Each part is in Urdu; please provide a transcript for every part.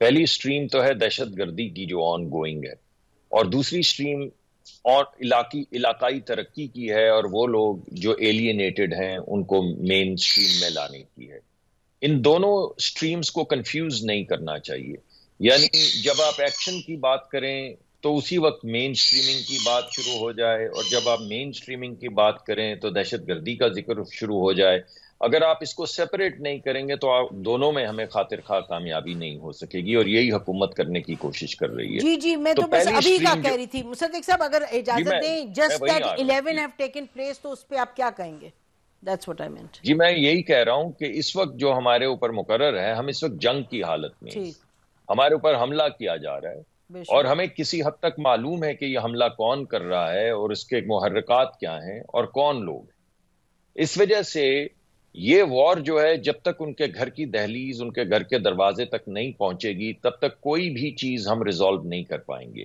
پہلی سٹریم تو ہے دہشت گردی کی جو آن گوئنگ ہے، اور دوسری سٹریم اور علاقائی ترقی کی ہے، اور وہ لوگ جو ایلینیٹڈ ہیں ان کو مین سٹریم میں لانے کی ہے۔ ان دونوں سٹریمز کو کنفیوز نہیں کرنا چاہیے، یعنی جب آپ ایکشن کی بات کریں تو اسی وقت مین سٹریمنگ کی بات شروع ہو جائے، اور جب آپ مین سٹریمنگ کی بات کریں تو دہشت گردی کا ذکر شروع ہو جائے۔ اگر آپ اس کو سیپریٹ نہیں کریں گے تو آپ دونوں میں ہمیں خاطر خواہ کامیابی نہیں ہو سکے گی، اور یہی حکومت کرنے کی کوشش کر رہی ہے۔ جی جی، میں تو تو بس پہلی ابھی کا سٹریم کہہ جو رہی تھی مصدق صاحب، اگر جی اجازت دیں، میں جسٹ وہی دیٹ آ رہا ہوں 11 جی have taken place، تو اس پہ آپ کیا کہیں گے؟ That's what I meant۔ جی میں یہی کہہ رہا ہوں کہ اس وقت جو ہمارے اوپر مقرر ہے، ہم اس وقت جنگ کی حالت میں ہیں، ٹھیک، ہمارے اوپر حملہ کیا جا رہا ہے، بے اور شک۔ ہمیں کسی حد تک معلوم ہے کہ یہ حملہ کون کر رہا ہے اور اس کے محرکات کیا ہیں اور کون لوگ ہیں۔ اس وجہ سے یہ وار جو ہے جب تک ان کے گھر کی دہلیز، ان کے گھر کے دروازے تک نہیں پہنچے گی، تب تک کوئی بھی چیز ہم ریزالو نہیں کر پائیں گے۔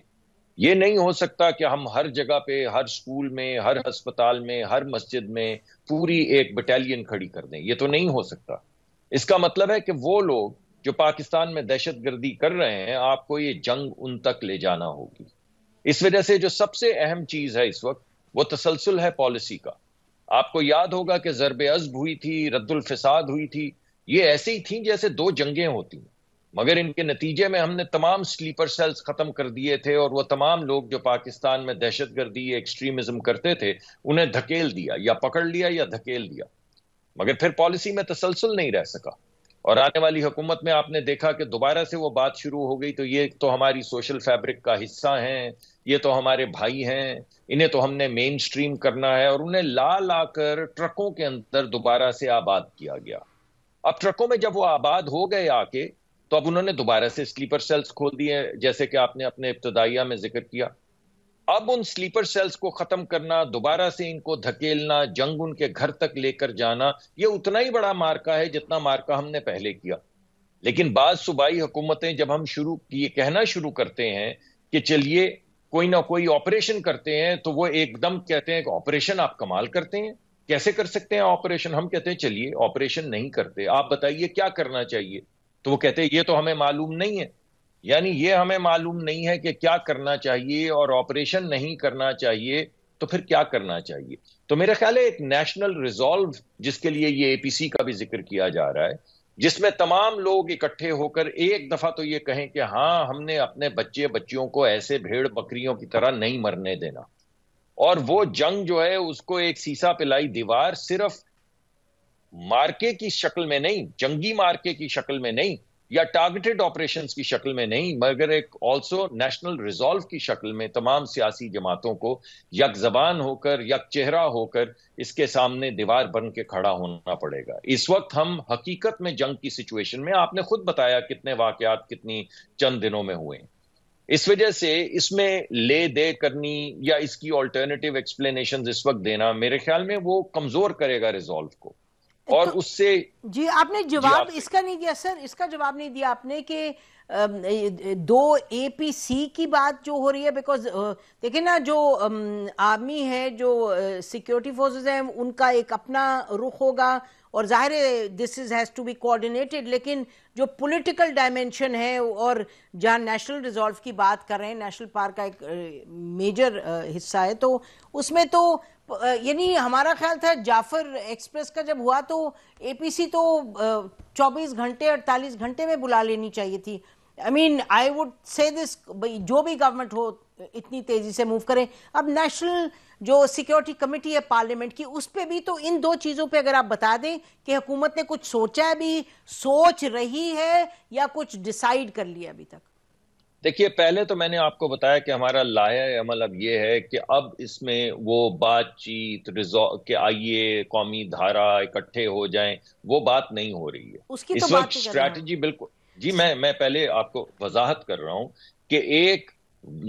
یہ نہیں ہو سکتا کہ ہم ہر جگہ پہ، ہر سکول میں، ہر ہسپتال میں، ہر مسجد میں پوری ایک بٹالین کھڑی کر دیں، یہ تو نہیں ہو سکتا۔ اس کا مطلب ہے کہ وہ لوگ جو پاکستان میں دہشت گردی کر رہے ہیں، آپ کو یہ جنگ ان تک لے جانا ہوگی۔ اس وجہ سے جو سب سے اہم چیز ہے اس وقت، وہ تسلسل ہے پالیسی کا۔ آپ کو یاد ہوگا کہ ضرب عضب ہوئی تھی، رد الفساد ہوئی تھی، یہ ایسے ہی تھیں جیسے دو جنگیں ہوتی ہیں، مگر ان کے نتیجے میں ہم نے تمام سلیپر سیلز ختم کر دیے تھے، اور وہ تمام لوگ جو پاکستان میں دہشت گردی ایکسٹریمزم کرتے تھے انہیں دھکیل دیا، یا پکڑ لیا یا دھکیل دیا، مگر پھر پالیسی میں تسلسل نہیں رہ سکا۔ اور آنے والی حکومت میں آپ نے دیکھا کہ دوبارہ سے وہ بات شروع ہو گئی، تو یہ تو ہماری سوشل فیبرک کا حصہ ہیں، یہ تو ہمارے بھائی ہیں، انہیں تو ہم نے مین سٹریم کرنا ہے، اور انہیں لا لا کر ٹرکوں کے اندر دوبارہ سے آباد کیا گیا۔ اب ٹرکوں میں جب وہ آباد ہو گئے آ کے، تو اب انہوں نے دوبارہ سے سلیپر سیلز کھول دیے، جیسے کہ آپ نے اپنے ابتدائیہ میں ذکر کیا۔ اب ان سلیپر سیلز کو ختم کرنا، دوبارہ سے ان کو دھکیلنا، جنگ ان کے گھر تک لے کر جانا، یہ اتنا ہی بڑا مارکا ہے جتنا مارکا ہم نے پہلے کیا۔ لیکن بعض صوبائی حکومتیں جب ہم یہ کہنا شروع کرتے ہیں کہ چلیے کوئی نہ کوئی آپریشن کرتے ہیں، تو وہ ایک دم کہتے ہیں کہ آپریشن آپ کمال کرتے ہیں، کیسے کر سکتے ہیں آپریشن؟ ہم کہتے ہیں چلیے آپریشن نہیں کرتے، آپ بتائیے کیا کرنا چاہیے؟ تو وہ کہتے ہیں یہ تو ہمیں معلوم نہیں ہے۔ یعنی یہ ہمیں معلوم نہیں ہے کہ کیا کرنا چاہیے، اور آپریشن نہیں کرنا چاہیے تو پھر کیا کرنا چاہیے؟ تو میرا خیال ہے ایک نیشنل ریزالو، جس کے لیے یہ اے پی سی کا بھی ذکر کیا جا رہا ہے، جس میں تمام لوگ اکٹھے ہو کر ایک دفعہ تو یہ کہیں کہ ہاں ہم نے اپنے بچیوں کو ایسے بھیڑ بکریوں کی طرح نہیں مرنے دینا، اور وہ جنگ جو ہے اس کو ایک سیسا پلائی دیوار، صرف مارکے کی شکل میں نہیں، جنگی مارکے کی شکل میں نہیں، یا ٹارگیٹڈ آپریشنز کی شکل میں نہیں، مگر ایک آلسو نیشنل ریزالو کی شکل میں تمام سیاسی جماعتوں کو یک زبان ہو کر، یک چہرہ ہو کر اس کے سامنے دیوار بن کے کھڑا ہونا پڑے گا۔ اس وقت ہم حقیقت میں جنگ کی سچویشن میں، آپ نے خود بتایا کتنے واقعات کتنی چند دنوں میں ہوئے ہیں۔ اس وجہ سے اس میں لے دے کرنی یا اس کی آلٹرنیٹیو ایکسپلینیشنز اس وقت دینا، میرے خیال میں وہ کمزور کرے گا ریزالو کو، اور تو اس سے جی آپ نے جی جواب آپ اس کا نہیں دیا سر، اس کا جواب نہیں دیا آپ نے کہ دو اے پی سی کی بات جو ہو رہی ہے، بیکاز دیکھیں نا، جو آرمی ہے، جو سیکیورٹی فورسز ہیں، ان کا ایک اپنا رخ ہوگا، اور ظاہر ہے this has to be coordinated, لیکن جو پولیٹیکل ڈائمینشن ہے، اور جہاں نیشنل ریزالو کی بات کر رہے ہیں، نیشنل پارک کا ایک میجر حصہ ہے، تو اس میں تو یعنی ہمارا خیال تھا جعفر ایکسپریس کا جب ہوا تو اے پی سی تو 24 گھنٹے 48 گھنٹے میں بلا لینی چاہیے تھی۔ آئی وڈ سے دس، جو بھی گورنمنٹ ہو اتنی تیزی سے موو کریں۔ اب نیشنل جو سیکیورٹی کمیٹی ہے پارلیمنٹ کی، اس پہ بھی تو ان دو چیزوں پہ اگر آپ بتا دیں کہ حکومت نے کچھ سوچا ہے، بھی سوچ رہی ہے، یا کچھ ڈیسائیڈ کر لیا ابھی تک؟ دیکھیے، پہلے تو میں نے آپ کو بتایا کہ ہمارا لائحہ عمل اب یہ ہے کہ اب اس میں وہ بات چیت کہ آئیے قومی دھارا اکٹھے ہو جائیں، وہ بات نہیں ہو رہی ہے اس کی تو اس بات وقت۔ نہیں کر رہے ہیں۔ اسٹریٹجی بالکل جی، میں پہلے آپ کو وضاحت کر رہا ہوں کہ ایک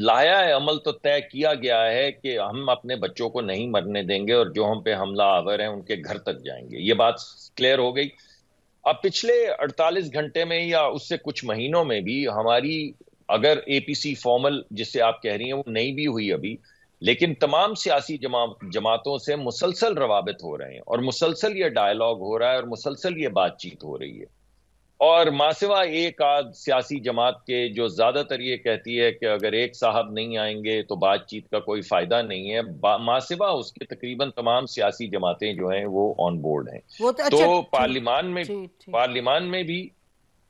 لائحہ عمل تو طے کیا گیا ہے کہ ہم اپنے بچوں کو نہیں مرنے دیں گے، اور جو ہم پہ حملہ آور ہیں ان کے گھر تک جائیں گے، یہ بات کلیئر ہو گئی۔ اب پچھلے 48 گھنٹے میں یا اس سے کچھ مہینوں میں بھی ہماری، اگر اے پی سی فارمل جس سے آپ کہہ رہی ہیں وہ نہیں بھی ہوئی ابھی، لیکن تمام سیاسی جماعتوں سے مسلسل روابط ہو رہے ہیں، اور مسلسل یہ ڈائلاگ ہو رہا ہے، اور مسلسل یہ بات چیت ہو رہی ہے۔ اور ماسوا ایک آدھ سیاسی جماعت کے جو زیادہ تر یہ کہتی ہے کہ اگر ایک صاحب نہیں آئیں گے تو بات چیت کا کوئی فائدہ نہیں ہے، ماسوا اس کے تقریباً تمام سیاسی جماعتیں جو ہیں وہ آن بورڈ ہیں. تو پارلیمان میں بھی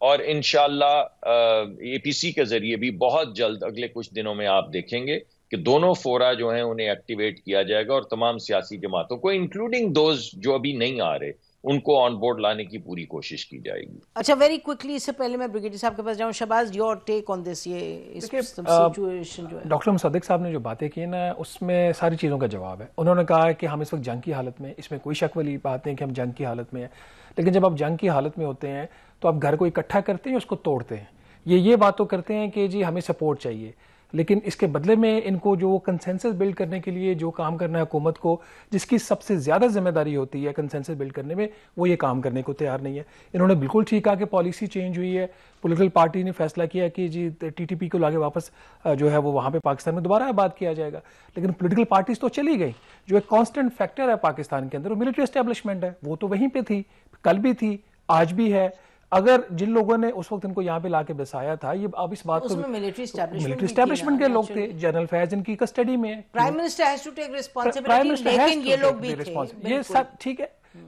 اور انشاءاللہ اے پی سی کے ذریعے بھی بہت جلد اگلے کچھ دنوں میں آپ دیکھیں گے کہ دونوں فورا جو ہیں انہیں ایکٹیویٹ کیا جائے گا اور تمام سیاسی جماعتوں کو انکلوڈنگ دوز جو ابھی نہیں آ رہے ان کو آن بورڈ لانے کی پوری کوشش کی جائے گی. اچھا ویری کوئکلی، اس سے پہلے میں بریگیڈیئر صاحب کے پاس جاؤں، شہباز یور ٹیک آن دس. یہ سچویشن جو ہے ڈاکٹر مصدق صاحب نے جو باتیں کی نا اس میں ساری چیزوں کا جواب ہے. انہوں نے کہا کہ ہم اس وقت جنگ کی حالت میں، اس میں کوئی شک والی بات نہیں کہ ہم جنگ کی حالت میں ہیں، لیکن جب آپ جنگ کی حالت میں ہوتے ہیں تو آپ گھر کو اکٹھا کرتے ہیں، اس کو توڑتے ہیں. یہ بات تو کرتے ہیں کہ جی ہمیں سپورٹ چاہیے، لیکن اس کے بدلے میں ان کو جو کنسنسس بلڈ کرنے کے لیے جو کام کرنا ہے حکومت کو، جس کی سب سے زیادہ ذمہ داری ہوتی ہے کنسنسس بلڈ کرنے میں، وہ یہ کام کرنے کو تیار نہیں ہے. انہوں نے بالکل ٹھیک کہا کہ پالیسی چینج ہوئی ہے، پولیٹیکل پارٹی نے فیصلہ کیا کہ جی ٹی ٹی پی کو لاگے واپس جو ہے وہ وہاں پہ پاکستان میں دوبارہ آباد کیا جائے گا. لیکن پولیٹیکل پارٹیز تو چلی گئی. جو ایک کانسٹنٹ فیکٹر ہے پاکستان کے اندر وہ ملٹری اسٹیبلشمنٹ ہے، وہ تو وہیں پہ تھی، کل بھی تھی، آج بھی ہے. اگر جن لوگوں نے اس وقت ان کو یہاں پہ لا کے بسایا تھا، یہ اب اس بات کو ملٹری اسٹیبلشمنٹ کے لوگ تھے، جنرل فیض ان کی کسٹڈی میں ہے، prime minister has to take responsibility, لیکن یہ لوگ بھی تھے. یہ سب ٹھیک ہے.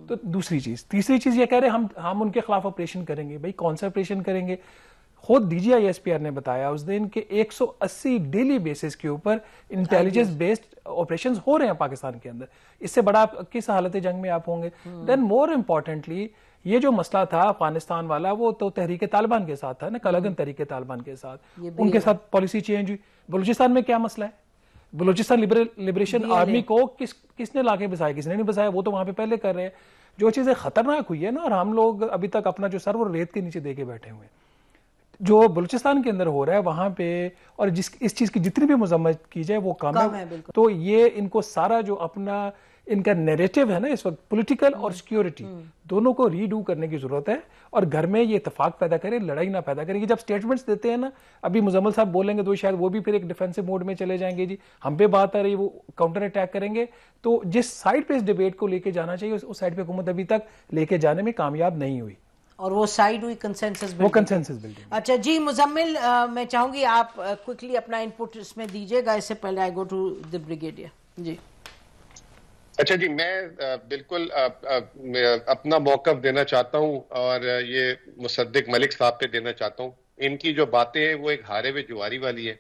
تو دوسری چیز، تیسری چیز یہ کہہ رہے ہم ان کے خلاف آپریشن کریں گے. بھائی کون سا آپریشن کریں گے؟ خود D G I S P R نے بتایا اس دن کہ 180 ڈیلی بیسس کے اوپر انٹیلیجنس بیسڈ آپریشنز ہو رہے ہیں پاکستان کے اندر. اس سے بڑا کس حالت جنگ میں آپ ہوں گے؟ دین مور امپورٹنٹلی یہ جو مسئلہ تھا افغانستان والا، وہ تو تحریک طالبان کے ساتھ تھا نا، کلگن تحریک طالبان کے ساتھ، ان کے ساتھ پالیسی چینج ہوئی. بلوچستان میں کیا مسئلہ ہے؟ بلوچستان لبریشن آرمی کو کس نے لا کے بسایا؟ کس نے نہیں بسایا، وہ تو وہاں پہ پہلے کر رہے ہیں. جو چیزیں خطرناک ہوئی ہے نا، اور ہم لوگ ابھی تک اپنا جو سر وہ ریت کے نیچے دے کے بیٹھے ہوئے ہیں. جو بلوچستان کے اندر ہو رہا ہے وہاں پہ، اور اس چیز کی جتنی بھی مذمت کی جائے وہ کم ہے. تو یہ ان کو سارا جو اپنا ان کا نیریٹو ہے نا اس وقت، پولیٹیکل اور سیکیورٹی دونوں کو ری ڈو کرنے کی ضرورت ہے، اور گھر میں یہ اتفاق پیدا کرے، لڑائی نہ پیدا کرے. جب سٹیٹمنٹس دیتے ہیں نا، ابھی مزمل صاحب بولیں گے تو شاید وہ بھی پھر ایک ڈیفینسو موڈ میں چلے جائیں گے، جی ہم پہ بات آ رہی وہ کاؤنٹر اٹیک کریں گے. تو جس سائڈ پہ اس ڈیبیٹ کو لے کے جانا چاہیے اس سائڈ پہ حکومت ابھی تک لے کے جانے میں کامیاب نہیں ہوئی، اور وہ سائیڈ ہوئی کنسنسس بلڈنگ. اچھا جی مزمل، میں چاہوں گی آپ کوئکلی اپنا انپٹ اس میں دیجیے گا. اس سے پہلے آئی گو ٹو دی بریگیڈیئر. جی اچھا جی، میں بالکل اپنا موقف دینا چاہتا ہوں اور یہ مصدق ملک صاحب پہ دینا چاہتا ہوں. ان کی جو باتیں ہیں وہ ایک ہارے ہوئے جواری والی ہے.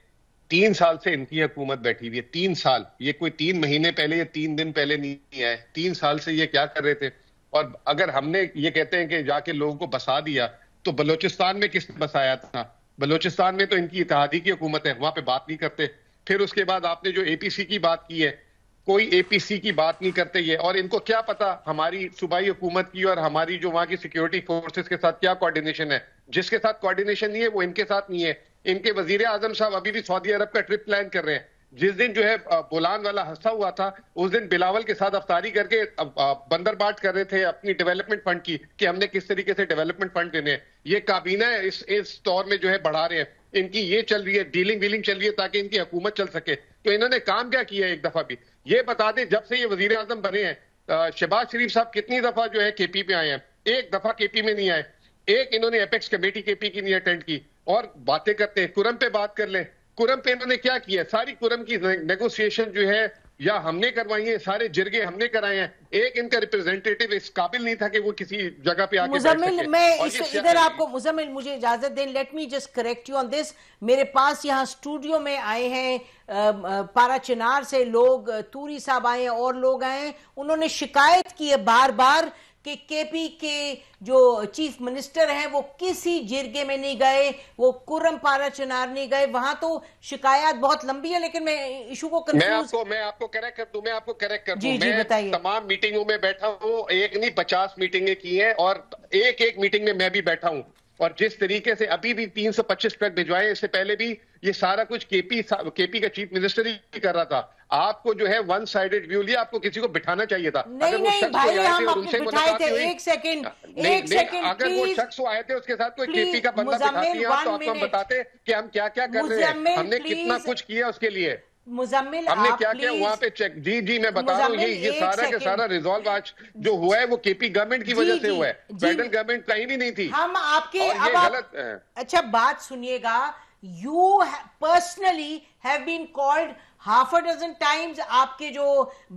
3 سال سے ان کی حکومت بیٹھی ہوئی ہے. 3 سال، یہ کوئی 3 مہینے پہلے یا 3 دن پہلے نہیں آئے. 3 سال سے یہ کیا کر رہے تھے؟ اور اگر ہم نے یہ کہتے ہیں کہ جا کے لوگوں کو بسا دیا، تو بلوچستان میں کس نے بسایا تھا؟ بلوچستان میں تو ان کی اتحادی کی حکومت ہے، وہاں پہ بات نہیں کرتے. پھر اس کے بعد آپ نے جو اے پی سی کی بات کی ہے، کوئی اے پی سی کی بات نہیں کرتے یہ. اور ان کو کیا پتا ہماری صوبائی حکومت کی اور ہماری جو وہاں کی سیکیورٹی فورسز کے ساتھ کیا کوارڈینیشن ہے. جس کے ساتھ کوارڈینیشن نہیں ہے وہ ان کے ساتھ نہیں ہے. ان کے وزیر اعظم صاحب ابھی بھی سعودی عرب کا ٹرپ پلان کر رہے ہیں. جس دن جو ہے بولان والا حادثہ ہوا تھا، اس دن بلاول کے ساتھ افطاری کر کے بندر بات کر رہے تھے اپنی ڈیولپمنٹ فنڈ کی کہ ہم نے کس طریقے سے ڈیولپمنٹ فنڈ دینے ہیں. یہ کابینہ ہے اس دور میں جو ہے بڑھا رہے ہیں. ان کی یہ چل رہی ہے، ڈیلنگ ویلنگ چل رہی ہے تاکہ ان کی حکومت چل سکے. تو انہوں نے کام کیا کیا ہے؟ ایک دفعہ بھی یہ بتا دیں، جب سے یہ وزیر اعظم بنے ہیں، شہباز شریف صاحب کتنی دفعہ جو ہے کے پی پہ آئے ہیں؟ ایک دفعہ کے پی میں نہیں آئے. ایک انہوں نے ایپیکس کمیٹی کے پی کی نہیں اٹینڈ کی. اور باتیں کرتے ہیں کرم پہ بات کر لیں. کرم پہ انہوں نے کیا کیا؟ ساری کرم کی نیگوسیشن جو ہے یا ہم نے کروائی ہیں، سارے جرگے ہم نے کرائے ہیں. ایک ان کا ریپرزینٹیٹو اس قابل نہیں تھا کہ وہ کسی جگہ پہ آ کے بیٹھ سکے. مزمل، میں ادھر آپ کو، مزمل مجھے اجازت دیں، let me just correct you on this. میرے پاس یہاں اسٹوڈیو میں آئے ہیں پارا چنار سے لوگ، توری صاحب آئے ہیں اور لوگ آئے ہیں. انہوں نے شکایت کی ہے بار بار کہ کے پی کے جو چیف منسٹر ہیں وہ کسی جرگے میں نہیں گئے، وہ کرم پارا چنار نہیں گئے. وہاں تو شکایات بہت لمبی ہے، لیکن میں ایشو کو کنفیوز، میں آپ کو کریکٹ کر دوں. میں تمام میٹنگوں میں بیٹھا ہوں، ایک نہیں 50 میٹنگیں کی ہیں، اور ایک میٹنگ میں میں بھی بیٹھا ہوں. اور جس طریقے سے ابھی بھی 325 ٹرک بھجوائے، اس سے پہلے بھی یہ سارا کچھ کے پی کا چیف منسٹر ہی کر رہا تھا. آپ کو جو ہے ون سائیڈڈ ویو لیا، آپ کو کسی کو بٹھانا چاہیے تھا. نہیں بھائی، ہم اپنے بٹھائے تھے. ایک سیکنڈ اگر وہ شخص آئے تھے اس کے ساتھ کوئی کے پی کا بندہ بٹھاتی ہے تو آپ کو ہم بتاتے کہ ہم کیا کیا کر رہے ہیں، ہم نے کتنا کچھ کیا اس کے لیے. مزمل ہم نے کیا کیا وہاں پہ چیک؟ جی میں بتا رہا ہوں، یہ سارا کا سارا ریزالو آج جو ہوا ہے وہ کے پی گورنمنٹ کی وجہ سے ہوا ہے، فیڈرل گورنمنٹ کہیں بھی نہیں تھی. ہم آپ کے اور یہ غلط. اچھا بات سنیے گا، you personally have been called half a dozen times. آپ کے جو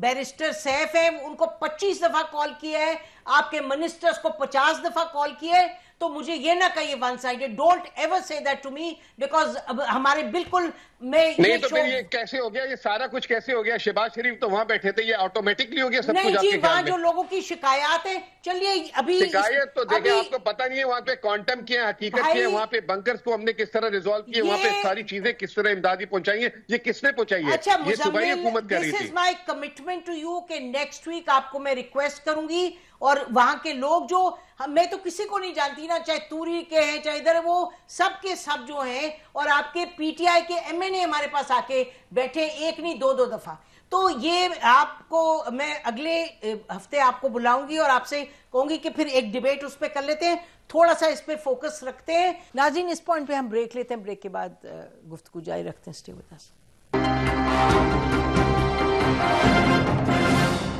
بیرسٹر سیف ہیں ان کو 25 دفعہ کال کیا ہے، آپ کے منسٹرز کو 50 دفعہ کال کیا ہے. تو مجھے یہ نہ کہیے ون سائیڈڈ، ڈونٹ ایور سے دیٹ ٹو می، بیکاز ہمارے بالکل نہیں تو پھر یہ کیسے ہو گیا، یہ سارا کچھ کیسے ہو گیا؟ شہباز شریف تو وہاں بیٹھے تھے، یہ آٹومیٹکلی ہو گیا سب کچھ؟ نہیں جی، وہاں جو لوگوں کی شکایات ہیں، چلیے ابھی شکایت تو دیکھیں آپ کو پتہ نہیں ہے وہاں پہ کوانٹم کیا ہے، حقیقت کیا ہے، وہاں پہ بنکرز کو ہم نے کس طرح ریزالو کیے، وہاں پہ ساری چیزیں کس طرح امدادی پہنچائی ہیں، یہ کس نے پہنچائی ہے؟ اچھا یہ صوبائی حکومت کر رہی دس تھی. از مائی کمٹمنٹ ٹو یو کہ نیکسٹ ویک آپ کو میں ریکویسٹ کروں گی، اور وہاں کے لوگ جو میں تو کسی کو نہیں جانتی نا، چاہے توری کے ہیں چاہے ادھر، وہ سب کے سب جو ہیں، اور آپ کے پی ٹی آئی کے ایم این اے ہمارے پاس آ کے بیٹھے، ایک نہیں دو دفعہ. تو یہ آپ کو میں اگلے ہفتے آپ کو بلاؤں گی اور آپ سے کہوں گی کہ پھر ایک ڈیبیٹ اس پہ کر لیتے ہیں، تھوڑا سا اس پہ فوکس رکھتے ہیں. ناظرین اس پوائنٹ پہ ہم بریک لیتے ہیں، بریک کے بعد گفتگو جاری رکھتے ہیں. Stay with us.